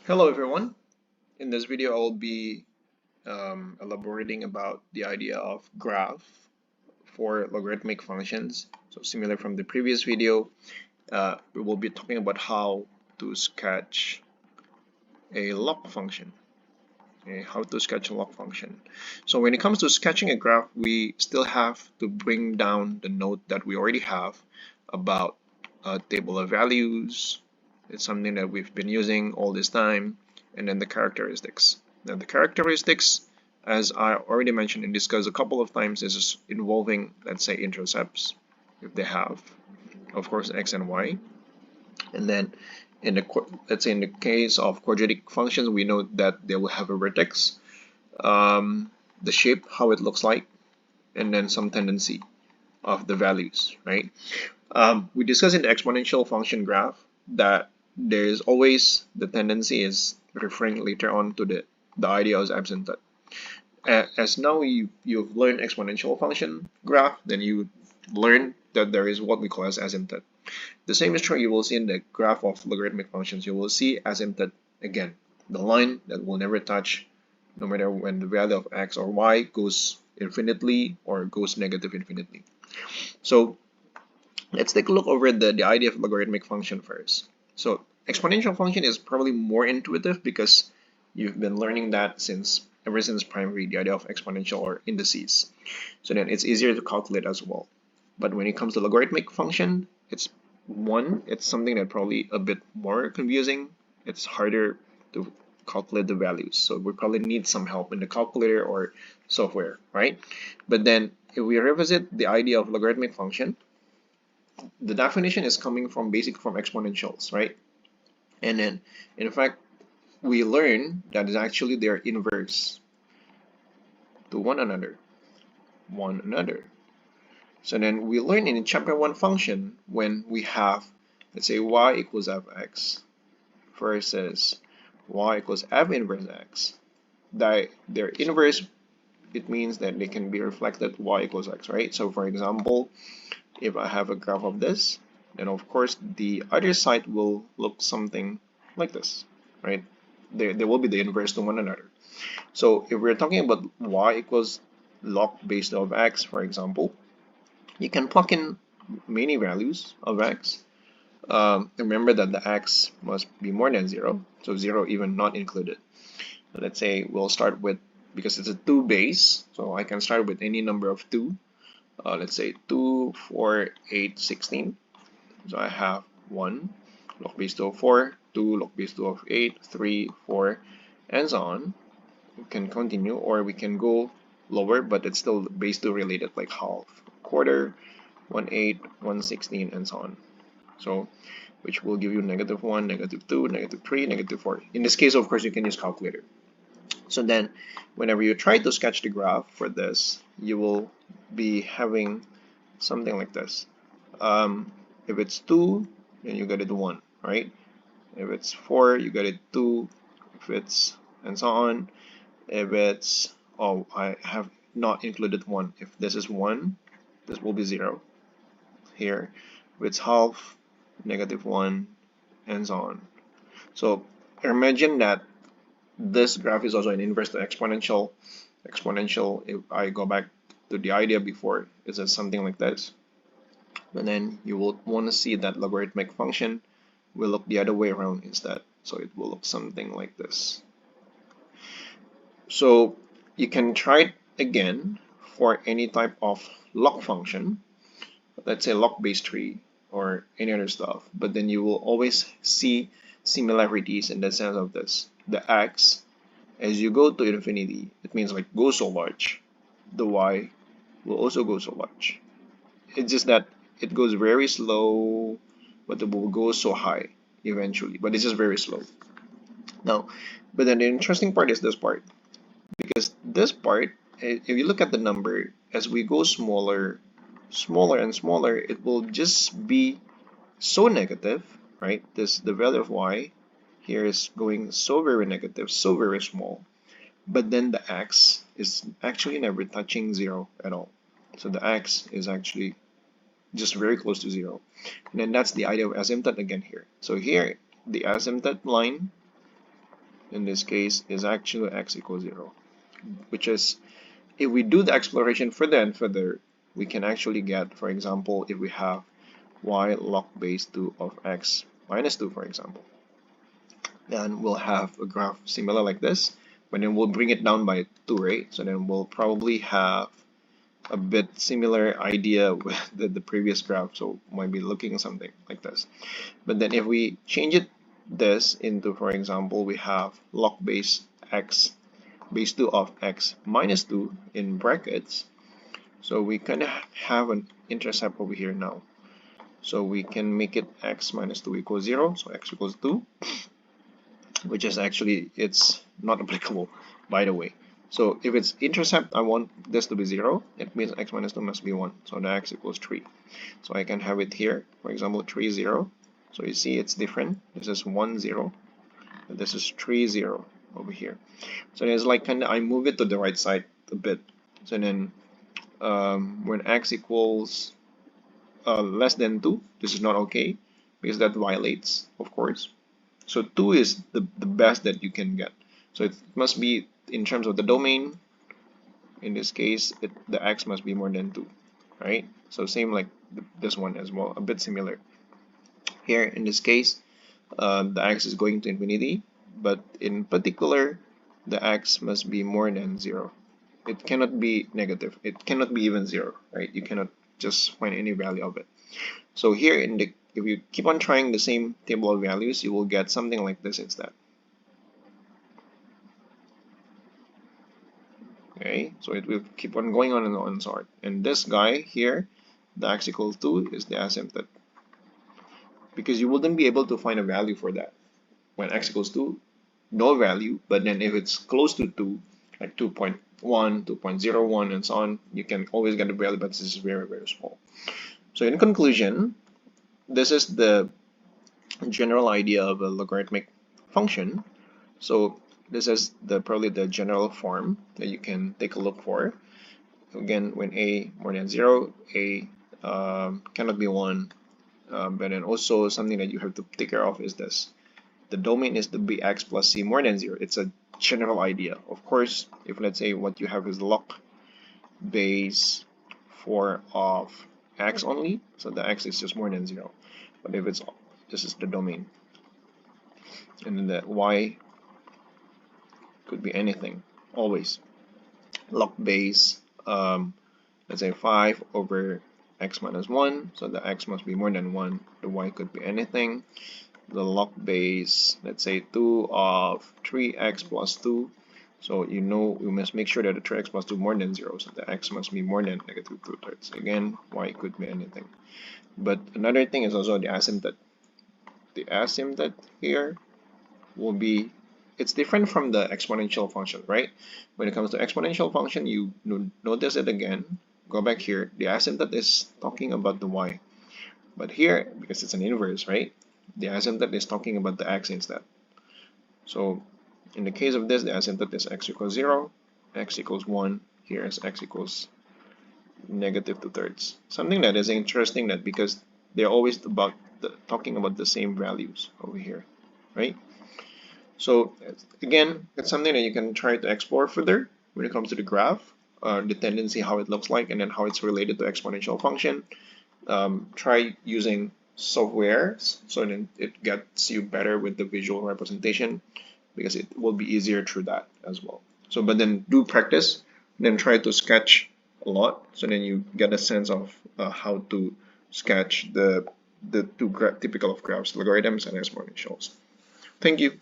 Hello everyone. In this video I'll be elaborating about the idea of graph for logarithmic functions. So similar from the previous video, we will be talking about how to sketch a log function. Okay, how to sketch a log function. So when it comes to sketching a graph, we still have to bring down the note that we already have about a table of values. It's something that we've been using all this time, and then the characteristics. Now the characteristics, as I already mentioned and discussed a couple of times, is involving, let's say, intercepts, if they have, of course, x and y. And then in the, let's say in the case of quadratic functions, we know that they will have a vertex, the shape, how it looks like, and then some tendency of the values, right? We discussed in the exponential function graph that there is always the tendency is referring later on to the idea of asymptote. As now you've learned exponential function graph, then you learn that there is what we call as asymptote. The same is true you will see in the graph of logarithmic functions. You will see asymptote again, the line that will never touch no matter when the value of x or y goes infinitely or goes negative infinitely. So let's take a look over the idea of logarithmic function first. So exponential function is probably more intuitive because you've been learning that ever since primary, the idea of exponential or indices. So then it's easier to calculate as well. But when it comes to logarithmic function, it's something that probably a bit more confusing. It's harder to calculate the values. So we probably need some help in the calculator or software, right? But then if we revisit the idea of logarithmic function, the definition is coming from exponentials, right? And then in fact we learn that is actually their inverse to one another. So then we learn in chapter 1 function when we have, let's say, y equals fx versus y equals f inverse x. Their inverse, it means that they can be reflected y equals x, right? So for example, if I have a graph of this, then of course the other side will look something like this, right? They will be the inverse to one another. So if we're talking about y equals log base of x, for example, you can plug in many values of x. Remember that the x must be more than 0, so 0 even not included. Let's say we'll start with, because it's a 2 base, so I can start with any number of 2. Let's say 2, 4, 8, 16. So I have 1 log base 2 of 4, 2 log base 2 of 8, 3, 4, and so on. We can continue, or we can go lower, but it's still base 2 related, like half, quarter, 1/8, 1/16, and so on. So, which will give you -1, -2, -3, -4. In this case, of course, you can use calculator. So then, whenever you try to sketch the graph for this, you will be having something like this. If it's 2, then you get it 1, right? If it's 4, you get it 2. If it's, and so on. If it's, oh, I have not included 1. If this is 1, this will be 0 here. If it's half, -1, and so on. So imagine that this graph is also an inverse to exponential. Exponential, if I go back to the idea before, is something like this. And then you will want to see that logarithmic function will look the other way around instead. So it will look something like this. So you can try it again for any type of log function, let's say log base 3 or any other stuff, but then you will always see similarities in the sense of this. The x, as you go to infinity, it means like go so large. The y will also go so large. It's just that it goes very slow, but it will go so high eventually, but it's just very slow. Now, but then the interesting part is this part, because this part, if you look at the number, as we go smaller, smaller and smaller, it will just be so negative, right? The value of y here is going so very negative, so very small, but then the x is actually never touching 0 at all. So the x is actually just very close to 0. And then that's the idea of asymptote again here. So here, the asymptote line in this case is actually x equals 0, which is, if we do the exploration further and further, we can actually get, for example, if we have y log base 2 of x minus 2, for example, then we'll have a graph similar like this, but then we'll bring it down by 2, right? So then we'll probably have a bit similar idea with the previous graph, so might be looking something like this. But then if we change it this into, for example, we have log base x base 2 of x minus 2 in brackets, so we kind of have an intercept over here now. So we can make it x minus 2 equals 0, so x equals 2, which is actually, it's not applicable, by the way. So if it's intercept, I want this to be 0, it means x minus 2 must be 1, so the x equals 3. So I can have it here, for example, 3, 0. So you see it's different. This is 1, 0, and this is 3, 0 over here. So it's like kind of, I move it to the right side a bit. So then when x equals less than 2, this is not okay, because that violates, of course. So 2 is the best that you can get. So it must be, in terms of the domain, in this case, the x must be more than 2, right? So same like this one as well, a bit similar. Here, in this case, the x is going to infinity, but in particular, the x must be more than 0. It cannot be negative. It cannot be even 0, right? You cannot just find any value of it. So here, if you keep on trying the same table of values, you will get something like this instead. Okay, so it will keep on going on and on, sort. And this guy here, the x equals 2, is the asymptote, because you wouldn't be able to find a value for that. When x equals 2, no value, but then if it's close to 2, like 2.1, 2.01, and so on, you can always get a value, but this is very, very small. So in conclusion, this is the general idea of a logarithmic function. So this is probably the general form that you can take a look for. Again, when a more than 0, a cannot be 1, but then also something that you have to take care of is this. The domain is to be x plus c more than 0. It's a general idea. Of course, if let's say what you have is log base 4 of x only, so the x is just more than 0. But if it's, this is the domain. And then the y could be anything, always. Log base, let's say 5 over x minus 1, so the x must be more than 1. The y could be anything. The log base, let's say 2 of 3x plus 2, so you know we must make sure that the 3x plus 2 more than 0, so the x must be more than negative 2/3. Again, y could be anything. But another thing is also the asymptote. The asymptote here will be, it's different from the exponential function, right? When it comes to exponential function, you notice it again, go back here, the asymptote is talking about the y. But here, because it's an inverse, right? The asymptote is talking about the x instead. So in the case of this, the asymptote is x equals 0, x equals 1, here is x equals negative 2/3. Something that is interesting, that because they're always talking about the same values over here, right? So again, it's something that you can try to explore further when it comes to the graph, the tendency, how it looks like, and then how it's related to exponential function. Try using software so then it gets you better with the visual representation, because it will be easier through that as well. So but then do practice, then try to sketch a lot, so then you get a sense of how to sketch the two typical of graphs, logarithms and exponentials. Thank you.